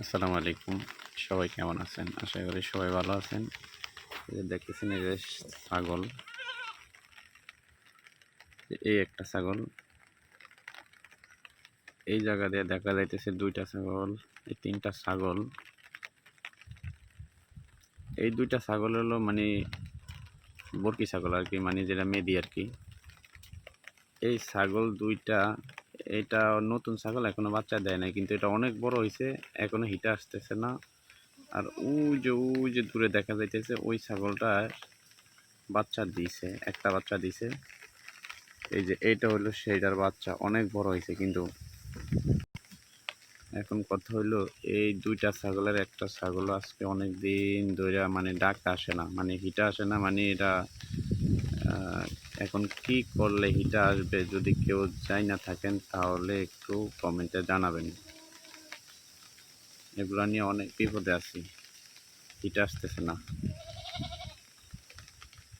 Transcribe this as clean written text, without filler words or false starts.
আসসালামু আলাইকুম। সবাই কেমন আছেন? আশা করি সবাই ভালো আছেন। এই যে দেখতেছেন এই যে ছাগল, এই একটা ছাগল। এই জায়গা দিয়ে দেখা যাইতেছে ২ টা ছাগল, এই ৩ টা ছাগল। এই ২ টা ছাগল হলো মানে বরকি ছাগল আরকি, মানে যেটা মেদি আরকি। এই ছাগল ২ টা, এটা নতুন ছাগল এখনো বাচ্চা দেয় নাই, কিন্তু এটা অনেক বড় হইছে, এখনো হিটে আসতেছে না। আর ওই যে দূরে দেখা যাইতেছে ওই ছাগলটার বাচ্চা দিছে, একটা বাচ্চা দিছে। এই যে এইটা হলো সেইটার বাচ্চা, অনেক বড় হয়েছে। কিন্তু এখন কথা হইলো এই ২ টা ছাগলের একটা ছাগল আজকে অনেক দিন ধরে মানে ডাক আসে না, মানে হিটা আসে না, মানে এটা আহ, এখন কি করলে হিটা আসবে, যদি কেউ যাই না থাকেন তাহলে একটু কমেন্টে জানাবেন। এগুলা নিয়ে অনেক বিপদে আছি, হিটা আসতেছে না।